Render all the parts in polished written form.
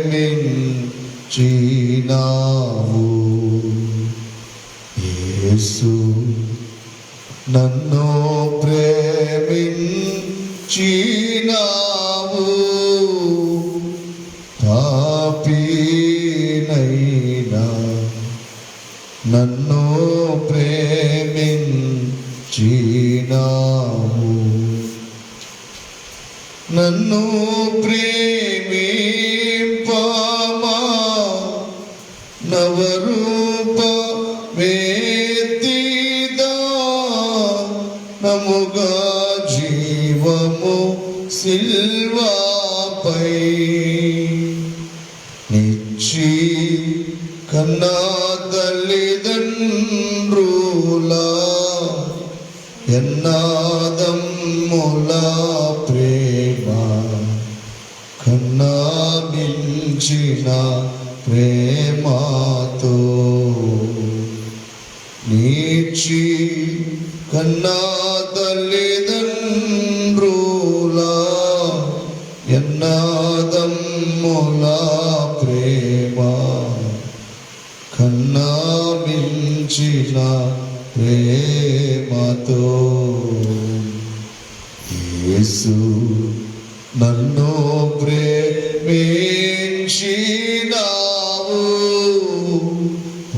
ప్రేమించినావు. యేసు నన్ను ప్రేమించినావు. పాపినైనా నన్ను ప్రేమించినావు. నన్ను ప్రేమింపమా నవరూప వేదిదా నముగా జీవము సిల్వాపై నిచ్చి కన్నా తల్లిదండ్రులా ఎన్నాదమ్ముల ప్రేమ కన్నా మించిన ప్రేమతో నీచి కన్నా తల్లిదండ్రులా ఎన్నాదమ్ముల ప్రేమ కన్నా మించిన ప్రేమతో యేసు నన్ను ప్రేమించినావు.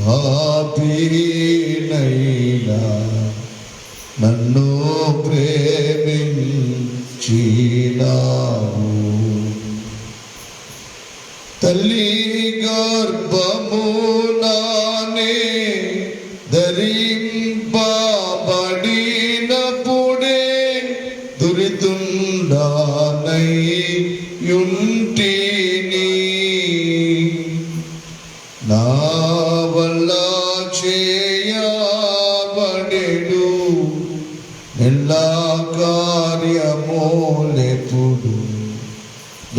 పాపినైనా నన్ను ప్రేమించినావు. తల్లి గర్భమునానే ధరింపబడినప్పుడే దురితుండానై యుంటిని. నా వల్ల చేయబడెడు ఎలా కార్యమోలెప్పుడు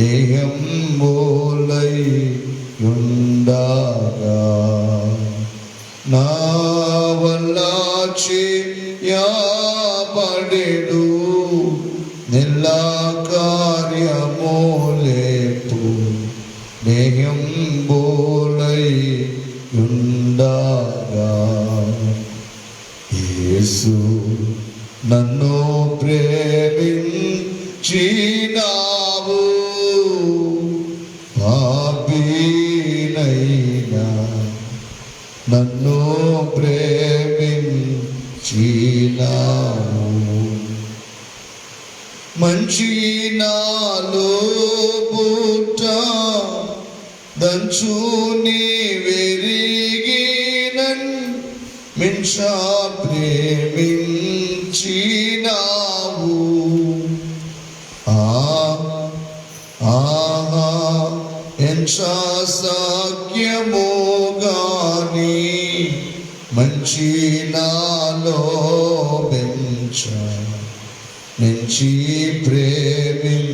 దేహం మూలై ఉండగా. నా వల్ల చేయబడెడు ఎలా కార్యమోలెప్పుడు దేహం మూలై ఉండగా. యేసు నన్ను ప్రేమించినావు. పాపినైనా నన్ను ప్రేమించినావు. మంచి నాలో పుట్ట దంచుని వెరిగినన్ మించా ప్రేమించినావు. ఆహా ఎంచా సాఖ్యము గాని మంచి నాలో మించి ప్రేమించినావు.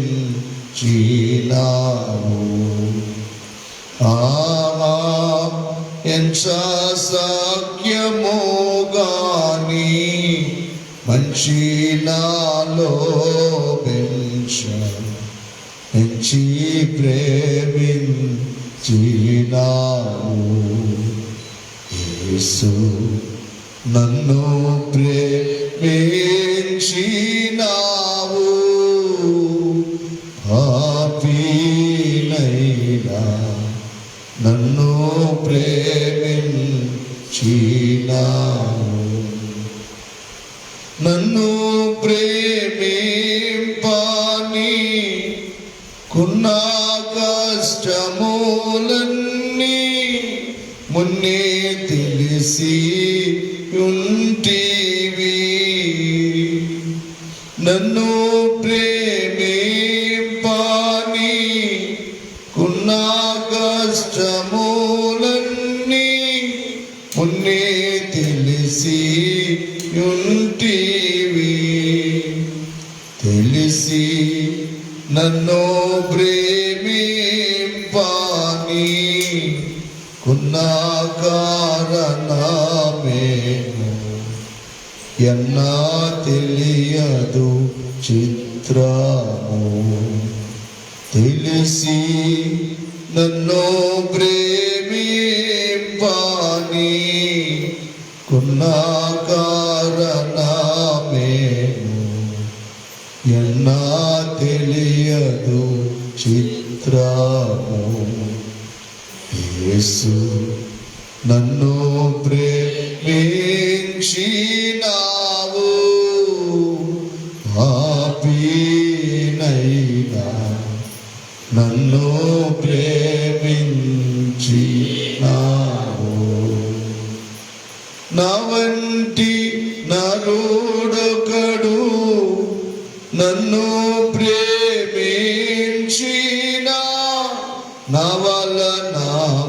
ఆహా ఎంచా సాఖ్యము గాని మంచి నాలో మించి ప్రేమించినావు. యేసు నన్ను ప్రేమించినావు. పాపినైనా నన్ను ప్రేమించినావు. నన్ను ప్రేమింపని కున్న కష్టములన్నీ మున్నే తెలిసి ఉంటివి. నన్ను ప్రేమింపని కున్న కష్టములన్నీ మున్నే తెలిసి ఉంటివి. తెలిసి నన్ను ప్రేమింపని కున్న కారణమేమో ఎన్నా తెలియదు చిత్రము. తెలిసి నన్ను ప్రేమింపని కున్నా కారణమేను ఎన్నా తెలియదు చిత్రము. యేసు నన్ను ప్రేమించినావు, పాపినైనా నన్ను ప్రేమించినావు. నా వంటి నరుడొకడు నన్ను ప్రేమించిన నా వలన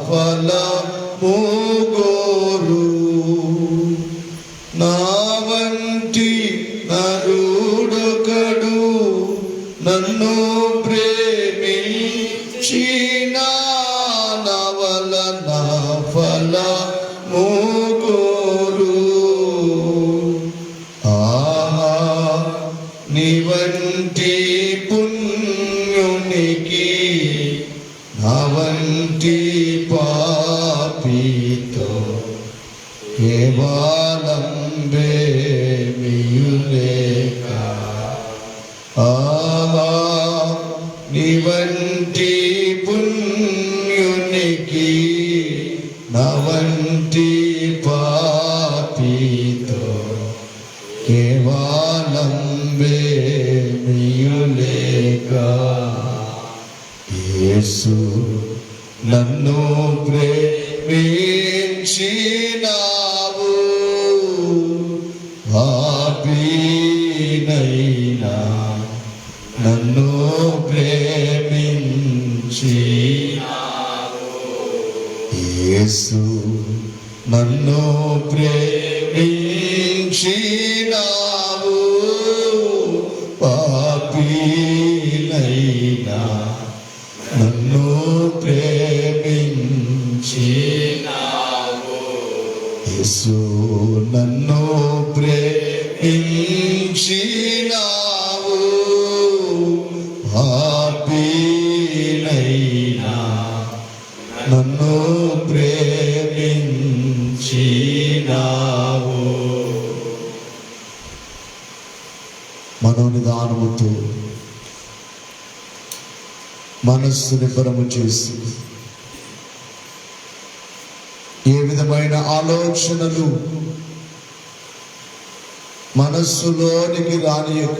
ఫలము గోరు. నా వంటి నరుడొకడు నన్ను ప్రేమించిన నా వలన ఫలము గోరు. ఆహా, నీ వంటి పుణ్యునికి నా వంటి పాపితో కేవలం బేమియులేక. ఆహా, నీ వంటి పుణ్యునికి నా వంటి పాపితో కేవలం బేమియులేక. యేసు నన్ను ప్రేమించినావు, పాపినైనా నన్ను ప్రేమించినావు. యేసు నన్ను ప్రేమించినావు, పాపినైనా నన్ను ప్రేమించినావు. యేసు నన్ను ప్రేమించినావు, పాపినైనా నన్ను ప్రేమించినావు. మనోనిదానముతో మనస్సు నిబ్బరము చేసి ఏ విధమైన ఆలోచనలు మనస్సులోనికి రానియక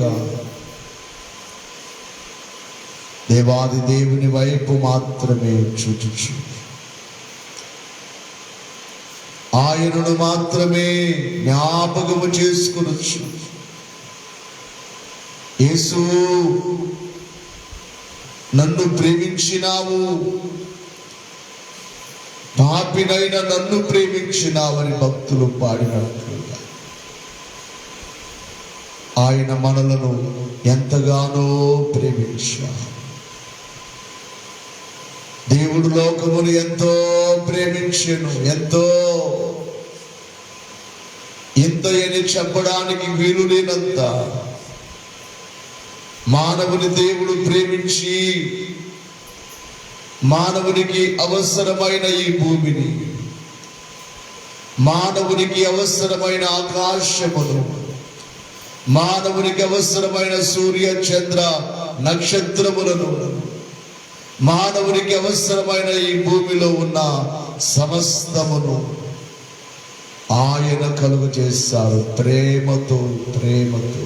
దేవాది దేవుని వైపు మాత్రమే చూచుచు ఆయనను మాత్రమే జ్ఞాపకము చేసుకొనొచ్చు. యేసు నన్ను ప్రేమించినావు, పాపినైన నన్ను ప్రేమించినావని భక్తులు పాడినట్లుగా ఆయన మనలను ఎంతగానో ప్రేమించారు. దేవుడు లోకమును ఎంతో ప్రేమించెను, ఎంతో ఇంత అని చెప్పడానికి వీలు లేనంత మానవుని దేవుడు ప్రేమించి మానవునికి అవసరమైన ఈ భూమిని, మానవునికి అవసరమైన ఆకాశమును, మానవునికి అవసరమైన సూర్య చంద్ర నక్షత్రములను, మానవునికి అవసరమైన ఈ భూమిలో ఉన్న సమస్తమును ఆయన కలుగు చేశారు. ప్రేమతో ప్రేమతో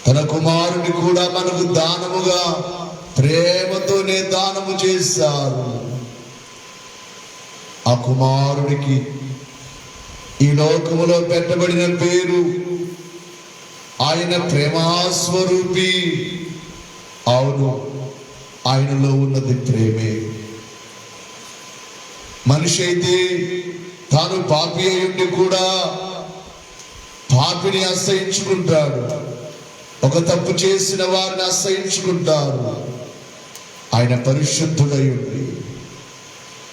తన కుమారుని కూడా మనకు దానముగా ప్రేమతోనే దానము చేశారు. ఆ కుమారుడికి ఈ లోకములో పెట్టబడిన పేరు ఆయన ప్రేమాస్వరూపి. అవును, ఆయనలో ఉన్నది ప్రేమే. మనిషి అయితే తాను పాపి అయ్యుండి కూడా పాపిని అసహించుకుంటాడు, ఒక తప్పు చేసిన వారిని అసహించుకుంటారు. ఆయన పరిశుద్ధుడై ఉండి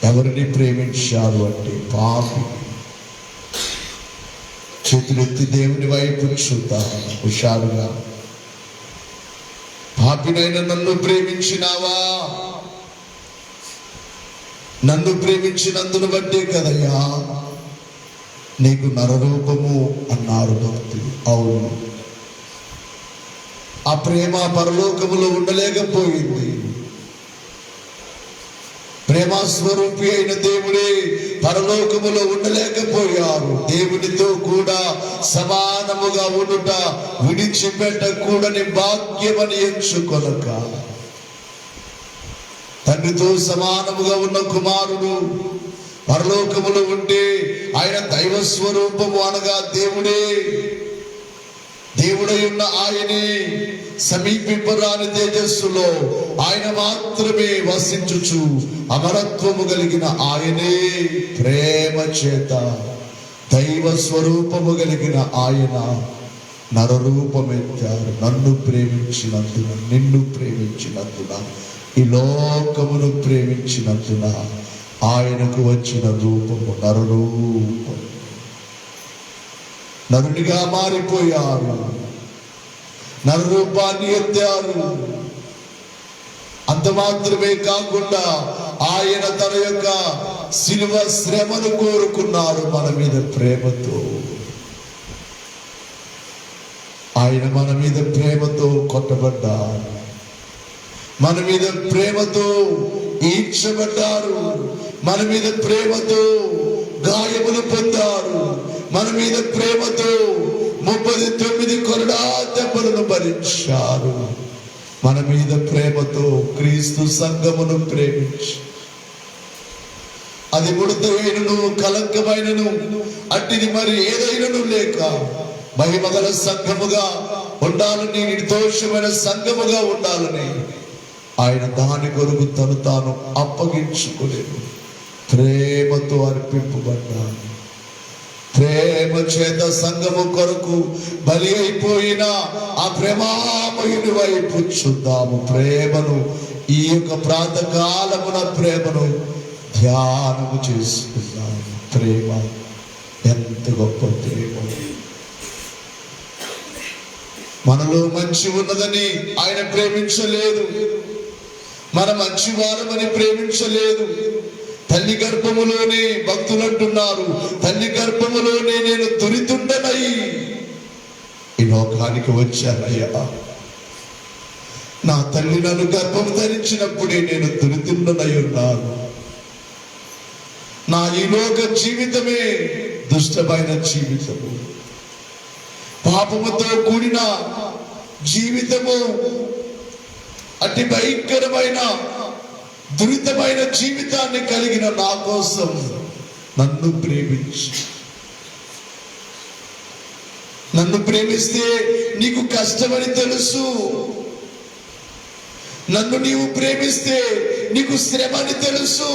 ఎవరిని ప్రేమించారు అంటే పాపి. చేతులెత్తి దేవుని వైపు చూద్దాం హుషారుగా. పాపినైన నన్ను ప్రేమించినావా? నన్ను ప్రేమించినందును బట్టే కదయ్యా నీకు నరరూపము అన్నారు భక్తులు. అవును, ఆ ప్రేమ పరలోకములో ఉండలేకపోయింది. ప్రేమస్వరూపి అయిన దేవుడే పరలోకములో ఉండలేకపోయారు. దేవునితో కూడా సమానముగా ఉండుట విడిచిపెట్టకూడని భాగ్యమని ఎంచుకొనక, తండ్రితో సమానముగా ఉన్న కుమారుడు పరలోకములో ఉంటే ఆయన దైవ స్వరూపము అనగా దేవుడై ఉన్న ఆయనే సమీపింపరాని తేజస్సులో ఆయన మాత్రమే వసించుచు అమరత్వము కలిగిన ఆయనే ప్రేమ చేత దైవ స్వరూపము కలిగిన ఆయన నరరూపమెత్తారు. నన్ను ప్రేమించినందున, నిన్ను ప్రేమించినందున, ఈ లోకమును ప్రేమించినందున ఆయనకు వచ్చిన రూపము నరరూపం. నరునిగా మారిపోయారు, నరరూపాన్ని ఎత్తారు. అంత మాత్రమే కాకుండా ఆయన తన యొక్క శిలువ శ్రమను కోరుకున్నారు మన మీద ప్రేమతో. ఆయన మన మీద ప్రేమతో కొట్టబడ్డారు, మన మీద ప్రేమతో ఈడ్చబడ్డారు, మన మీద ప్రేమతో గాయములు పొందారు, మన మీద ప్రేమతో 39 కొరడా దెబ్బలను భరించారు. మన మీద ప్రేమతో క్రీస్తు సంఘమును ప్రేమించి, అది ముడతైనను కలంకమైనను అట్టిది మరి ఏదైనను లేక మహిమగల సంఘముగా ఉండాలని, నిర్దోషమైన సంఘముగా ఉండాలని ఆయన దాని కొరకు తను తాను అప్పగించుకోలేదు. ప్రేమతో అర్పింపబడ్డాడు. ప్రేమ చేత సంఘము కొరకు బలి అయిపోయిన ఆ ప్రేమామయుని వైపు చూద్దాము. ప్రేమను ఈ యొక్క ప్రాతకాలమున ప్రేమను ధ్యానము చేసుకుందాము. ప్రేమ ఎంత గొప్ప ప్రేమ! మనలో మంచి ఉన్నదని ఆయన ప్రేమించలేదు, మన మంచి వారమని ప్రేమించలేదు. తల్లి గర్భములోనే భక్తులు అంటున్నారు, తల్లి గర్భములోనే నేను దురితుండనై ఈ లోకానికి వచ్చానయ్యా. నా తల్లి నన్ను గర్భం ధరించినప్పుడే నేను దురితుండనై ఉన్నాను. నా ఈ లోక జీవితమే దుష్టమైన జీవితము, పాపముతో కూడిన జీవితము, అతి భయంకరమైన దురితమైన జీవితాన్ని కలిగిన నా కోసం నన్ను ప్రేమించి, నన్ను ప్రేమిస్తే నీకు కష్టమని తెలుసు, నన్ను నీవు ప్రేమిస్తే నీకు శ్రమని తెలుసు.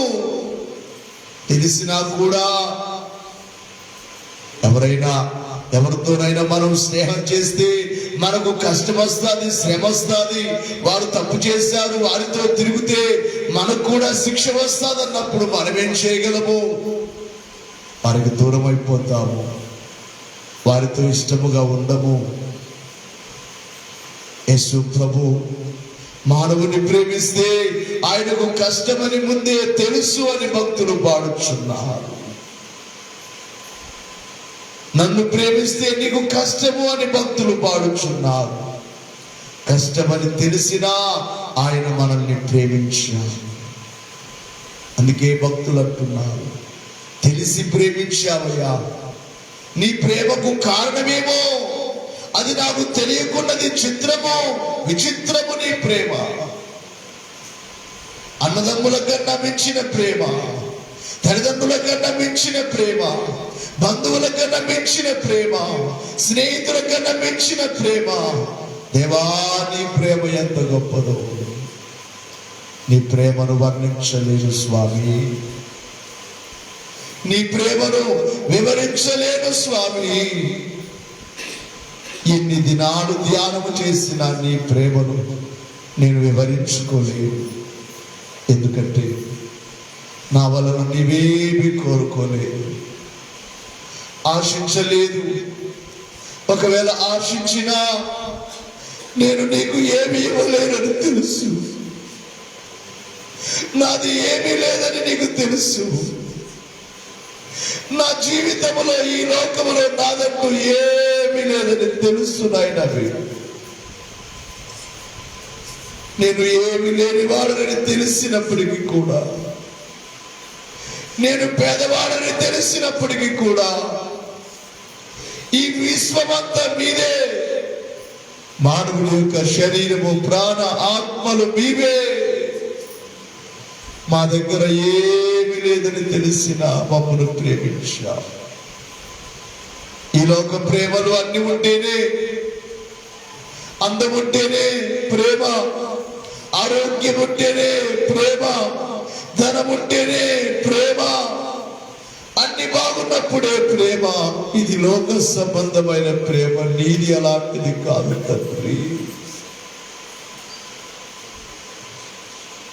తెలిసినా కూడా ఎవరితోనైనా మనం స్నేహం చేస్తే మనకు కష్టం వస్తుంది, శ్రమ వస్తుంది. వారు తప్పు చేశారు, వారితో తిరిగితే మనకు కూడా శిక్ష వస్తుంది అన్నప్పుడు మనం ఏం చేయగలము? వారికి దూరం అయిపోతాము, వారితో ఇష్టముగా ఉండము. యేసు ప్రభు మానవుని ప్రేమిస్తే ఆయనకు కష్టమని ముందే తెలుసు అని భక్తులు పాడుచున్నారు. నన్ను ప్రేమిస్తే నీకు కష్టము అని భక్తులు పాడుచున్నారు. కష్టమని తెలిసినా ఆయన మనల్ని ప్రేమించారు. అందుకే భక్తులు అంటున్నారు, తెలిసి ప్రేమించావయ్యా, నీ ప్రేమకు కారణమేమో అది నాకు తెలియకున్నది. చిత్రము విచిత్రము నీ ప్రేమ. అన్నదమ్ముల కన్నా మించిన ప్రేమ, తల్లిదండ్రుల కన్నా మించిన ప్రేమ, బంధువుల కన్నా మించిన ప్రేమ, స్నేహితుల కన్నా మించిన ప్రేమ. దేవా, నీ ప్రేమ ఎంత గొప్పదో! నీ ప్రేమను వర్ణించలేను స్వామి, నీ ప్రేమను వివరించలేను స్వామి. ఎన్ని దినాలు ధ్యానము చేసిన నీ ప్రేమను నేను వివరించుకోలేను. ఎందుకంటే నా వలన నీవేమి కోరుకోలేదు, ఆశించలేదు. ఒకవేళ ఆశించినా నేను నీకు ఏమి ఇవ్వలేనని తెలుసు. నాది ఏమీ లేదని నీకు తెలుసు. నా జీవితంలో ఈ లోకంలో నాదంటూ ఏమీ లేదని తెలుసు నాయన. నేను ఏమి లేని వాడని తెలిసినప్పటికీ కూడా, నేను పేదవాడని తెలిసినప్పటికీ కూడా, ఈ విశ్వమంతా మీదే, మానవుల యొక్క శరీరము ప్రాణ ఆత్మలు మీవే, మా దగ్గర ఏమి లేదని తెలిసిన మమ్మను ప్రేమించా. ఈ లోక ప్రేమలు అన్ని ఉంటేనే, అందం ఉంటేనే ప్రేమ, ఆరోగ్యం ఉంటేనే ప్రేమ, ధనం ఉంటేనే ప్రేమ, అన్ని బాగున్నప్పుడే ప్రేమ. ఇది లోక సంబంధమైన ప్రేమ, నీది అలాంటిది కాదు తండ్రి.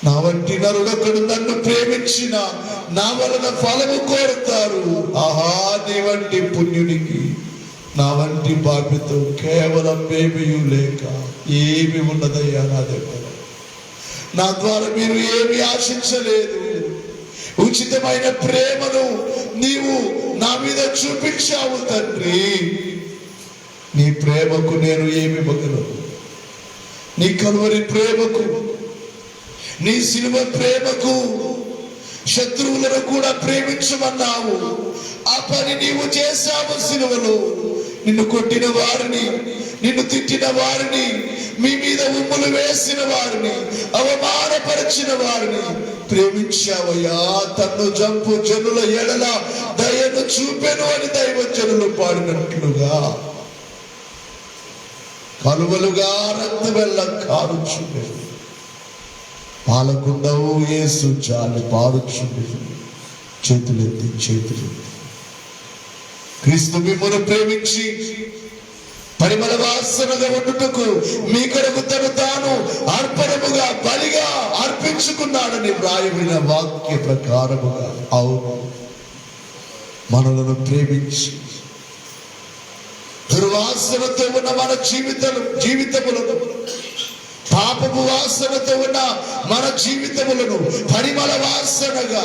నా వంటి నరుడొకడు నన్ను ప్రేమించిన నా వలన ఫలము కోరుతారు. ఆహా, నీ వంటి పుణ్యునికి నా వంటి బాధ్యత కేవలం ఏమీ లేక ఏమి ఉన్నదయ్యా నా దగ్గర. నా ద్వారా మీరు ఏమి ఆశించలేదు. ఉచితమైన ప్రేమను నీవు నా మీద చూపించావు తండ్రి. నీ ప్రేమకు నేను ఏమి ఇవ్వగలను? నీ కలువరి ప్రేమకు, నీ సిలువ ప్రేమకు శత్రువులను కూడా ప్రేమించమన్నావు. ఆ పని నీవు చేశావు సిలువలో. నిన్ను కొట్టిన వారిని, నిన్ను తిట్టిన వారిని, మీ మీద ఉమ్ములు వేసిన వారిని, అవమానపరిచిన వారిని ప్రేమించావయ్యా. తన్ను జంపు జనుల ఎడల దయను చూపెను అని దైవజనులు పాడినట్లుగా కలువలుగా రక్తవెల్ల కారుచుండెను. పాలకుండవు యేసు చాలు పారుచుండెను. చేతులెత్తి క్రీస్తు మిమ్మును ప్రేమించి పరిమళ వాసనగా ఉండుటకు మీ కొరకు తను తాను అర్పణముగా బలిగా అర్పించుకున్నాడని వ్రాయబడిన వాక్య ప్రకారముగా, అవును, మనలను ప్రేమించి దుర్వాసనతో ఉన్న మన జీవితములను, పాపపు వాసనతో ఉన్న మన జీవితములను పరిమళ వాసనగా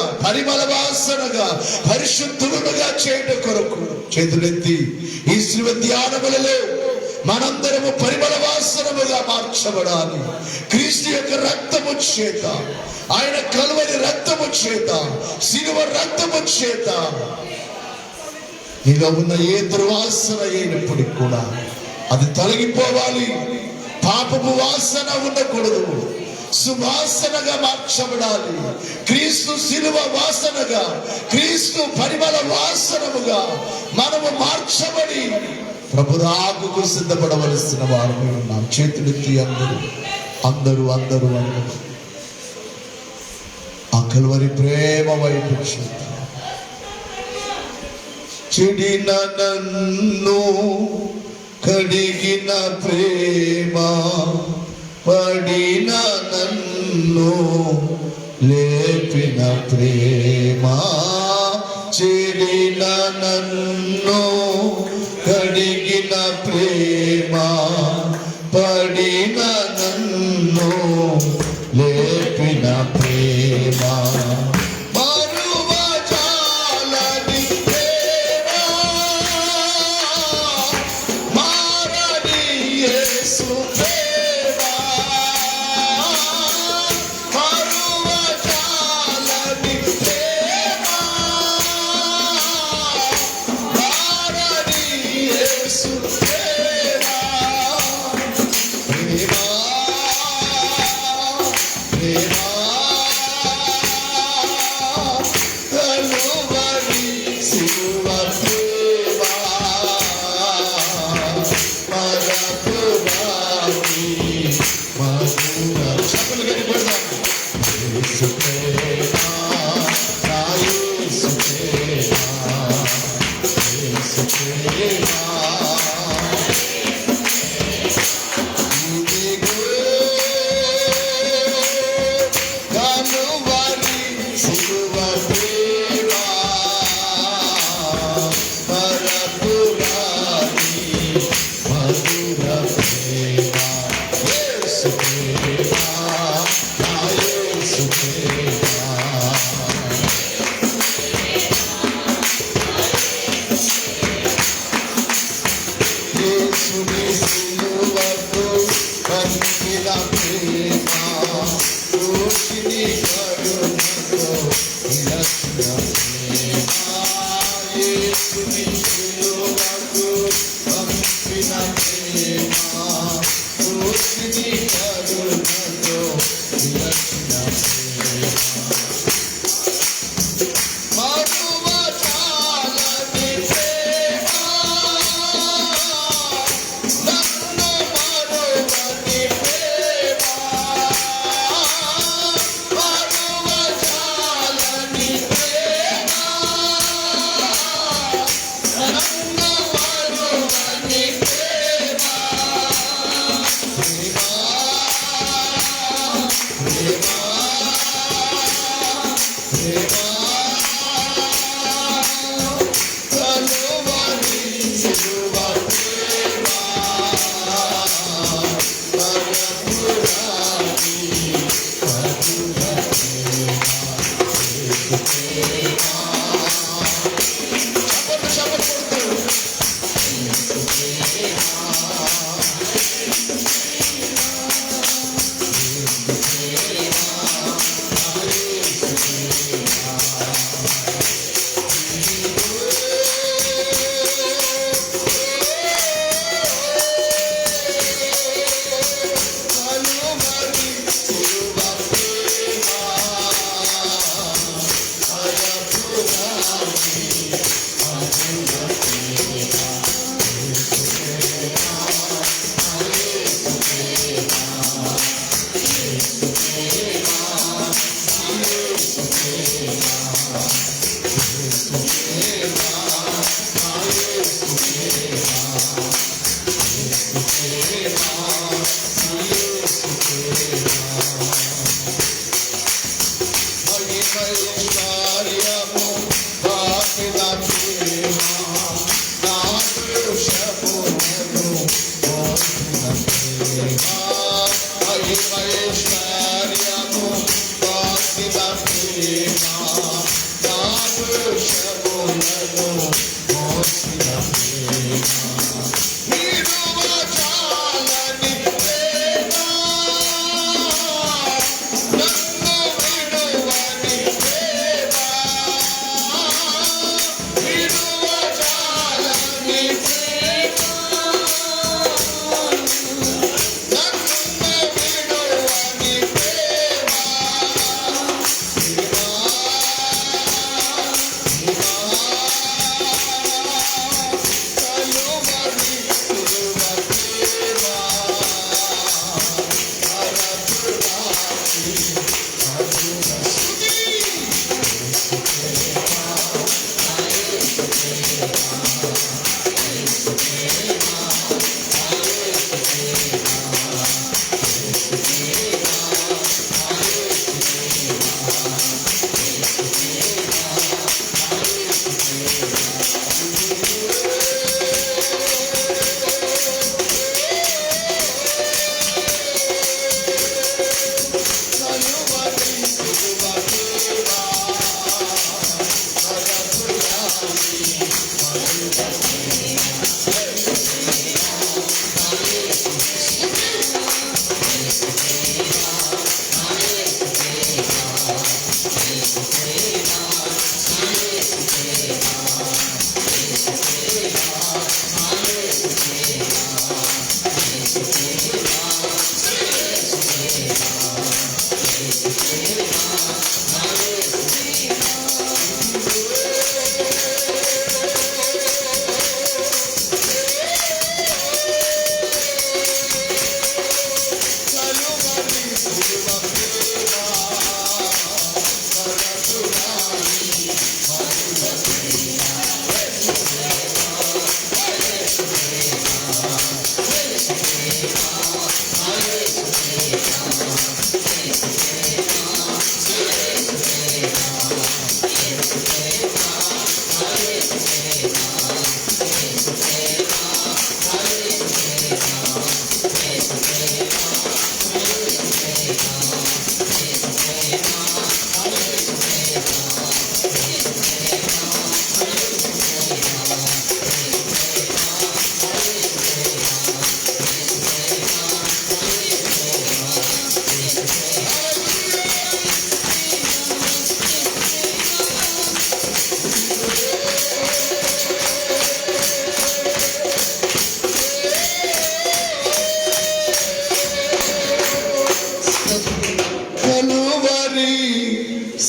పరిశుద్ధులుగా చేయడం కొరకు చేతులెత్తి ఈ శివ ధ్యానములలో మనందరము పరిమళ వాసనముగా మార్చబడాలి. క్రీస్తు యొక్క రక్తము చేత, ఆయన కలువరి రక్తము చేత, శిలువ రక్తము చేత నీలో ఉన్న ఏ దుర్వాసన అయినప్పటికీ కూడా అది తొలగిపోవాలి. పాపపు వాసన ఉండకూడదు, సువాసనగా మార్చబడాలి. క్రీస్తు శిలువ వాసనగా, క్రీస్తు పరిమళ వాసనముగా మనము మార్చబడి ప్రభు రాకకు సిద్ధపడవలసిన వారు ఉన్నాం. చేతులెత్తి అందరూ ఆ కలువరి ప్రేమ వైపు చెడిన నన్ను కడిగిన ప్రేమ, పడిన నన్ను లేపిన ప్రేమ, చెడిన నన్ను కడిగిన ప్రేమ, పడిన నన్ను లేపిన ప్రేమ, Yes, దోషిని కరుణతో నిలచిన ప్రేమ యేసుని సిలువకు పంపిన ప్రేమ దోషిని కరుణతో నిలచిన ప్రేమ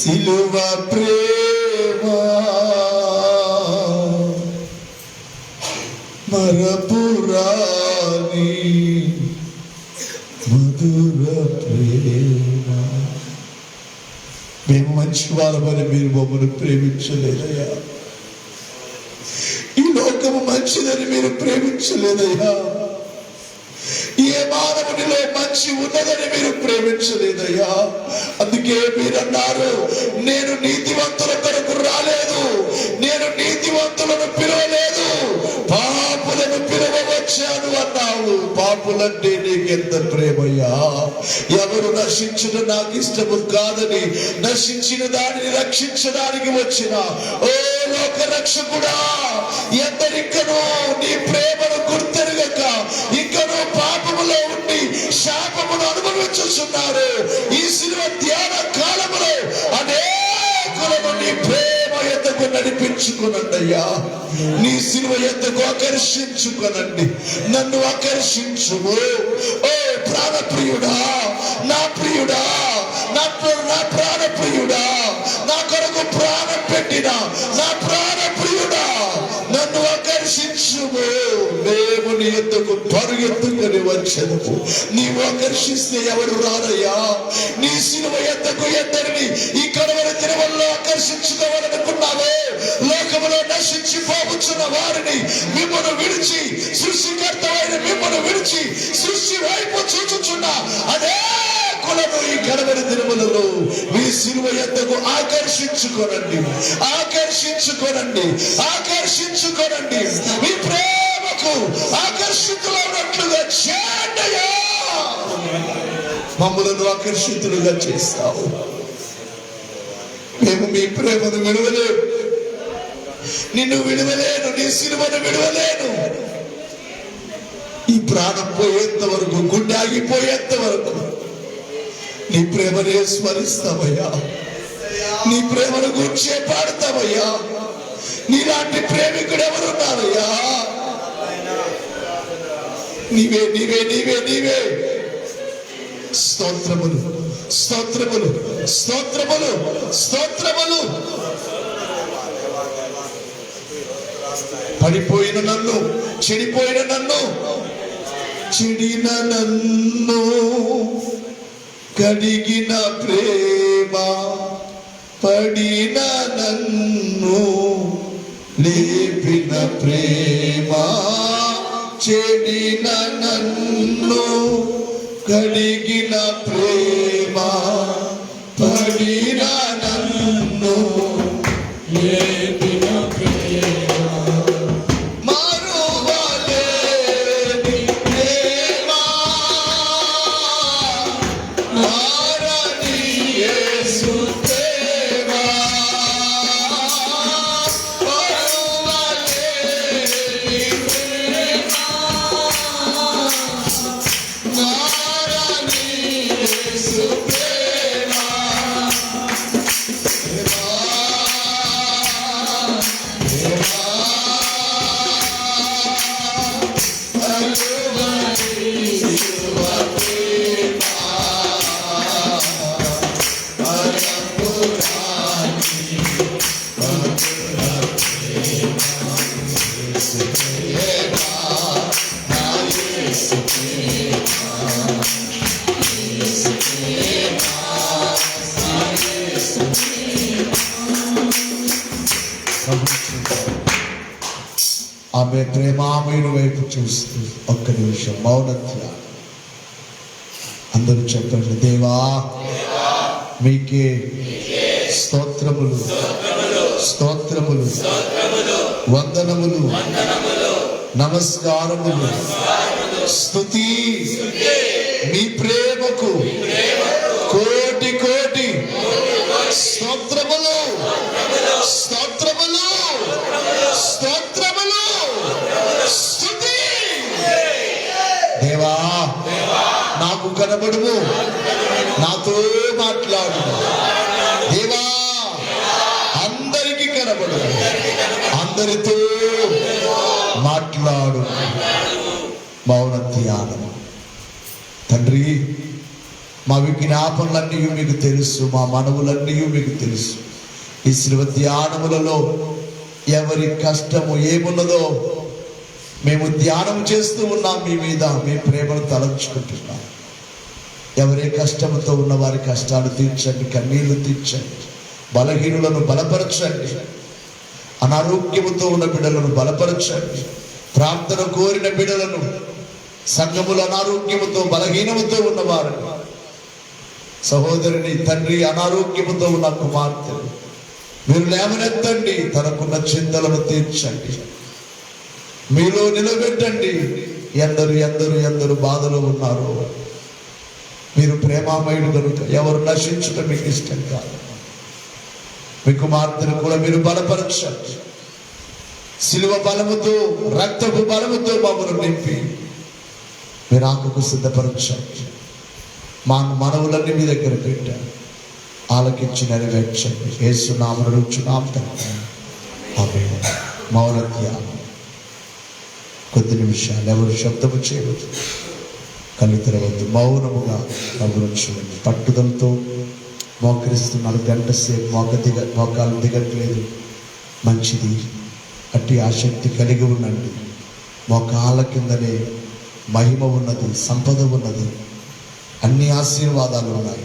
సిలువ ప్రేమ మరపురాని మధుర ప్రేమ. మేము మంచి వాళ్ళమని మీరు మమ్మల్ని ప్రేమించలేదయ్యా. ఈ లోకము మంచిదని మీరు ప్రేమించలేదయ్యా. ఏ మానవునిలో మంచి ఉన్నదని మీరు ప్రేమించలేదయ్యా. అందుకే మీరు అన్నారు, నేను నీతివంతుల కొరకు రాలేదు, నేను నీతివంతులను పిలవలేదు, పాపులను పిలవవచ్చాను అన్నావు. పాపులంటే నీకెంత ప్రేమయ్యా. ఎవరు నశించడం నాకు ఇష్టము కాదని నశించిన దానిని రక్షించడానికి వచ్చిన ఓ లోక రక్షకుడా, ఎందరికను నీ ప్రేమను గుర్తెరగక ఇంకనూ పాపములో ఉండి శాపమును అనుభవించుతున్నారు. ఈ సిలువ ధ్యాన కాలములో అనేకులను నీ ప్రేమ ఎద్దకు నడిపించుకునండి అయ్యా. నీ సిలువ ఎద్దకు ఆకర్షించుకొనండి. నన్ను ఆకర్షించుము ఓ ప్రాణప్రియుడా, నా ప్రియుడా, నా ప్రాణప్రియుడా, నా కొరకు ప్రాణం పెట్టిన నా ప్రాణప్రియుడా, నన్ను ఆకర్షించుము. మేము నీ ఎద్దకు పరుగెత్తుకొని వచ్చేందుకు నీవు ఆకర్షిస్తే ఎవరు రారయ్యా. నీ సిలువ ఎద్దకు ఎందరిని ఈ కడవరి దినవల్లో ఆకర్షించుకోవాలనుకున్నావో, లోకములో నశించిపోవచ్చున్న వారిని మిమ్మల్ని విడిచి, సృష్టికర్తమైన మిమ్మల్ని విడిచి సృష్టి వైపు చూచుచున్న అదే కులను ఈ కడవరి దినములలో మీ సిలువ ఎద్దకు ఆకర్షించుకోనండి, ఆకర్షించుకోనండి, ఆకర్షించుకోనండి. మీ ప్రేమకు ఆకర్షితులైనట్లుగా చేయండియా. మమ్మలను ఆకర్షితులుగా చేస్తావు. మేము మీ ప్రేమను విడవలేము, నిన్ను విడవలేను, నీ సిలువను విడవలేను. ఈ ప్రాణం పోయేంత వరకు, గుండె ఆగిపోయేంత వరకు నీ ప్రేమనే స్మరిస్తామయ్యా. నీ ప్రేమను గురించి పాడతామయ్యా. నీలాంటి ప్రేమికుడు ఎవరున్నారయ్యా? నీవే, నీవే, నీవే, నీవే. స్తోత్రములు, స్తోత్రములు, స్తోత్రములు, స్తోత్రములు. పడిపోయిన నన్ను, చెడిపోయిన నన్ను, చెడిన నన్ను కడిగిన ప్రేమ, పడిన నన్ను లేపిన ప్రేమ, చెడిన నన్ను కడిగిన ప్రేమ, పడిన నన్ను లేపిన ప్రేమ, మరువలేని ప్రేమ, మారని యేసు ప్రేమ, మరువలేని ప్రేమ, మారని యేసు ప్రేమ, ఆమె ప్రేమామయుని వైపు చూస్తూ ఒక్క నిమిషం మౌనంగా అందరూ చెప్పండి. దేవా మీకే స్తోత్రములు, స్తోత్రములు, వందనములు, నమస్కారములు, స్తుతి. మీ ప్రేమకు కోటి కోటి స్తోత్రములు, స్తోత్రములు, స్తోత్రములు, స్తుతి. దేవా నాకు కనబడుము, నాతో మాట్లాడు. దేవా అందరికీ కనబడు, అందరితో మాట్లాడు. మౌన ధ్యానం. తండ్రి, మా విజ్ఞాపనలన్నీ మీకు తెలుసు, మా మనవులన్నీ మీకు తెలుసు. ఈ శిలువ ధ్యానములలో ఎవరి కష్టము ఏమున్నదో మేము ధ్యానం చేస్తూ ఉన్నాం. మీ మీద మీ ప్రేమను తలంచుకుంటున్నాం. ఎవరే కష్టంతో ఉన్న వారి కష్టాలు తీర్చండి, కన్నీళ్లు తీర్చండి, బలహీనులను బలపరచండి, అనారోగ్యముతో ఉన్న బిడ్డలను బలపరచండి, ప్రార్థన కోరిన బిడ్డలను, సంఘముల అనారోగ్యముతో బలహీనముతో ఉన్నవారు, సహోదరుని తండ్రి అనారోగ్యముతో ఉన్న కుమార్తె మీరు లేవనెత్తండి, తనకున్న చింతలను తీర్చండి, మీలో నిలబెట్టండి. ఎందరు ఎందరు ఎందరు బాధలో ఉన్నారు. మీరు ప్రేమామయుడు కనుక ఎవరు నశించడం మీకు ఇష్టం కాదు. మీ కుమార్తెను కూడా మీరు బలపరచండి. శిలువ బలముతో, రక్తపు బలముతో మమ్మల్ని నింపి మీరు ఆకుకు సిద్ధపరచండి. మా మనవులన్నీ మీ దగ్గర పెట్టారు. ఆలకించి నెరవేర్చండి. యేసు నామమున అడుగుచున్నాం తండ్రి. ఆమేన్. మౌన ధ్యానం కొద్ది నిమిషాలు. ఎవరు శబ్దము చేయవద్దు, కళ్ళు తెరవద్దు, మౌనముగా ప్రభువును చూడండి. పట్టుదలతో మోకరిస్తున్నారు. గంట సేపు మోకాలు దిగట్లేదు, మంచిది. అట్టి ఆసక్తి కలిగి ఉండండి. మోకాళ్ళ కిందనే మహిమ ఉన్నది, సంపద ఉన్నది, అన్ని ఆశీర్వాదాలు ఉన్నాయి.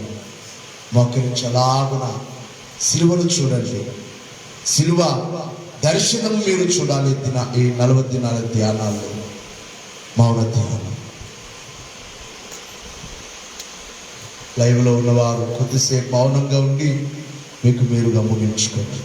మోకరించలాగున సిలువను చూడండి. సిలువ దర్శనం మీరు చూడాలి. ఈ 40 దినాల ధ్యానాల్లో మౌన ధ్యానం. లైవ్లో ఉన్నవారు కొద్దిసేపు మౌనంగా ఉండి మీకు మీరుగా ముగించుకోండి.